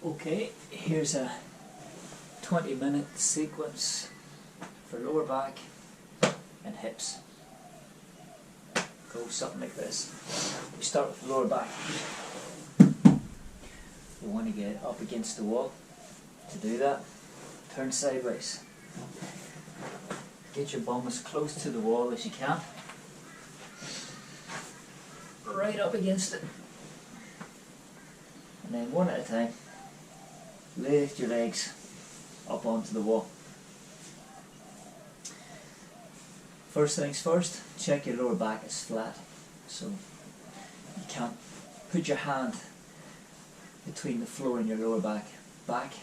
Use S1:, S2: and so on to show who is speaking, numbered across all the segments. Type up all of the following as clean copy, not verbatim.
S1: Okay, here's a 20-minute sequence for lower back and hips. Goes something like this. We start with the lower back. You want to get up against the wall. To do that, turn sideways. Get your bum as close to the wall as you can. Right up against it. And then one at a time, lift your legs up onto the wall. First things first, check your lower back is flat. So you can't put your hand between the floor and your lower back. Back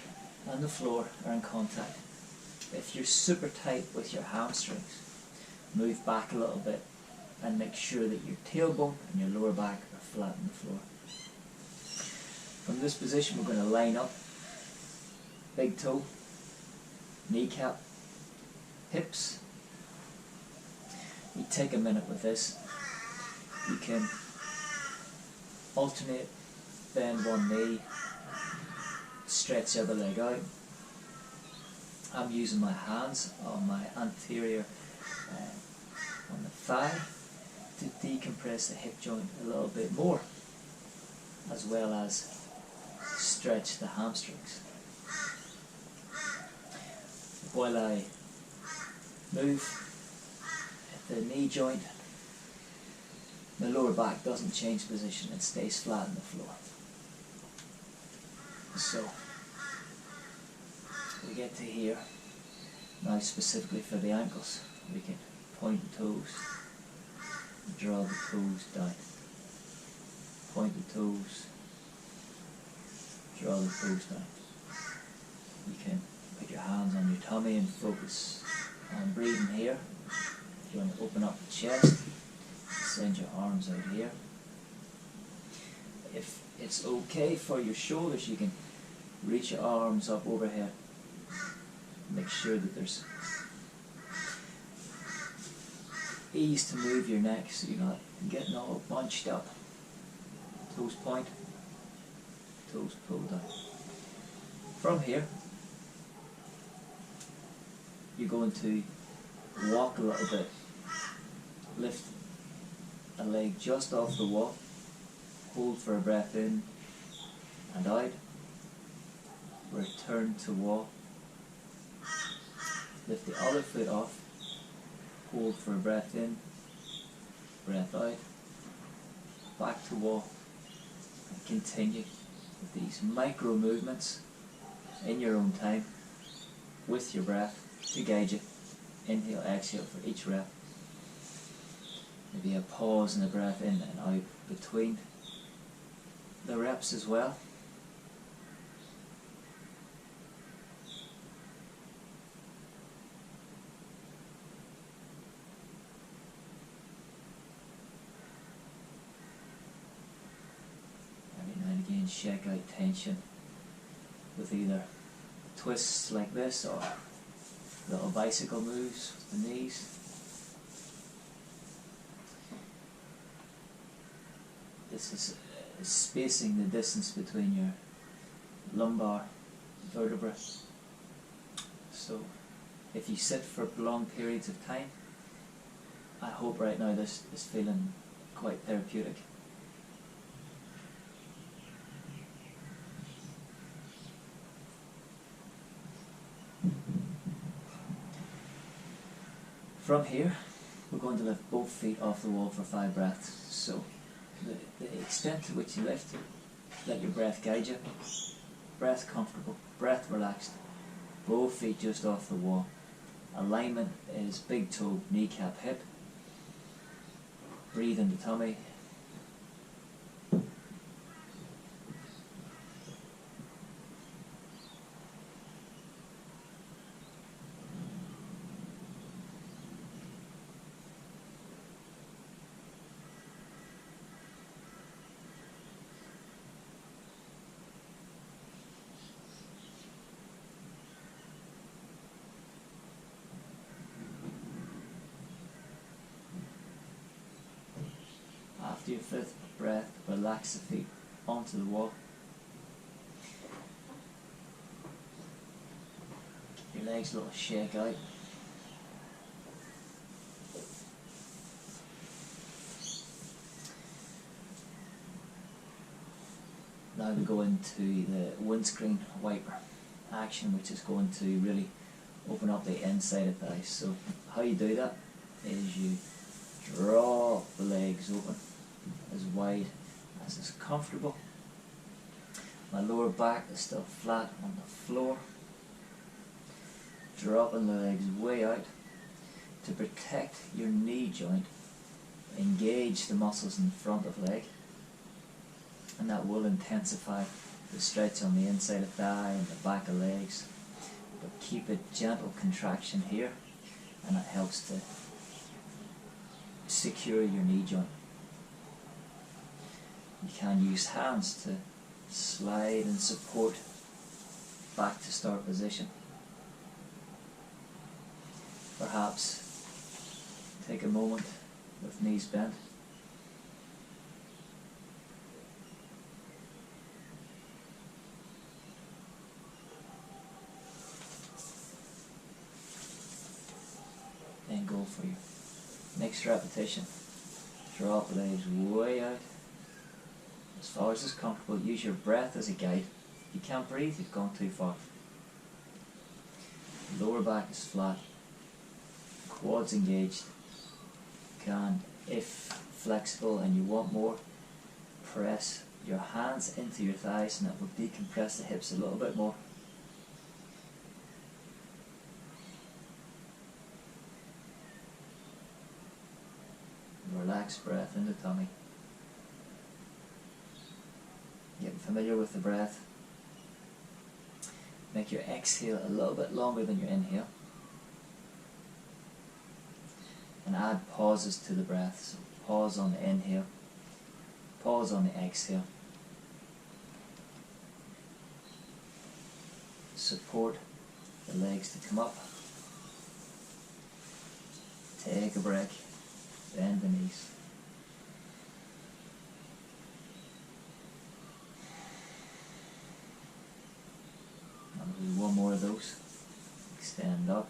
S1: and the floor are in contact. If you're super tight with your hamstrings, move back a little bit and make sure that your tailbone and your lower back are flat on the floor. From this position we're going to line up big toe, kneecap, hips. You take a minute with this. You can alternate, bend one knee, stretch the other leg out. I'm using my hands on my anterior on the thigh to decompress the hip joint a little bit more, as well as stretch the hamstrings. While I move at the knee joint, the lower back doesn't change position, it stays flat on the floor. So we get to here. Now specifically for the ankles, we can point the toes, draw the toes down. Point the toes, draw the toes down. You can put your hands on your tummy and focus on breathing here. If you want to open up the chest, send your arms out here. If it's okay for your shoulders, you can reach your arms up overhead. Make sure that there's ease to move your neck so you're not getting all bunched up. Toes point, toes pull down. From here, you're going to walk a little bit. Lift a leg just off the wall. Hold for a breath in and out. Return to wall. Lift the other foot off. Hold for a breath in, breath out. Back to wall. And continue with these micro movements in your own time with your breath to guide you. Inhale, exhale for each rep. Maybe a pause and a breath in and out between the reps as well. Every now and again check out tension with either twists like this or little bicycle moves with the knees. This is spacing the distance between your lumbar vertebrae. So if you sit for long periods of time, I hope right now this is feeling quite therapeutic. From here, we're going to lift both feet off the wall for 5 breaths. So the extent to which you lift, let your breath guide you. Breath comfortable, breath relaxed. Both feet just off the wall. Alignment is big toe, kneecap, hip. Breathe in the tummy. After your fifth breath, relax the feet onto the wall. your legs a little shake out. Now we go into the windscreen wiper action, which is going to really open up the inside of the thighs. So how you do that is you draw the legs open as wide as is comfortable. My lower back is still flat on the floor. Dropping the legs way out to protect your knee joint. Engage the muscles in the front of the leg, and that will intensify the stretch on the inside of thigh and the back of legs. But keep a gentle contraction here, and it helps to secure your knee joint. You can use hands to slide and support back to start position. Perhaps take a moment with knees bent. Then go for your next repetition. Drop the legs way out, as far as is comfortable. Use your breath as a guide. If you can't breathe, you've gone too far. Lower back is flat, quads engaged. You can, if flexible and you want more, press your hands into your thighs, and that will decompress the hips a little bit more. Relaxed breath in the tummy. Getting familiar with the breath. Make your exhale a little bit longer than your inhale. And add pauses to the breath. So pause on the inhale, pause on the exhale. Support the legs to come up. Take a break. Bend the knees. I'll do one more of those. Extend up.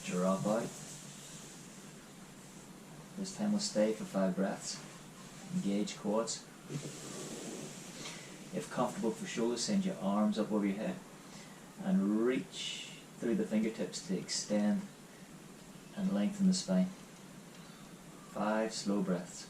S1: Drop out. This time we'll stay for 5 breaths. Engage quads. If comfortable for shoulders, send your arms up over your head and reach through the fingertips to extend and lengthen the spine. 5 slow breaths.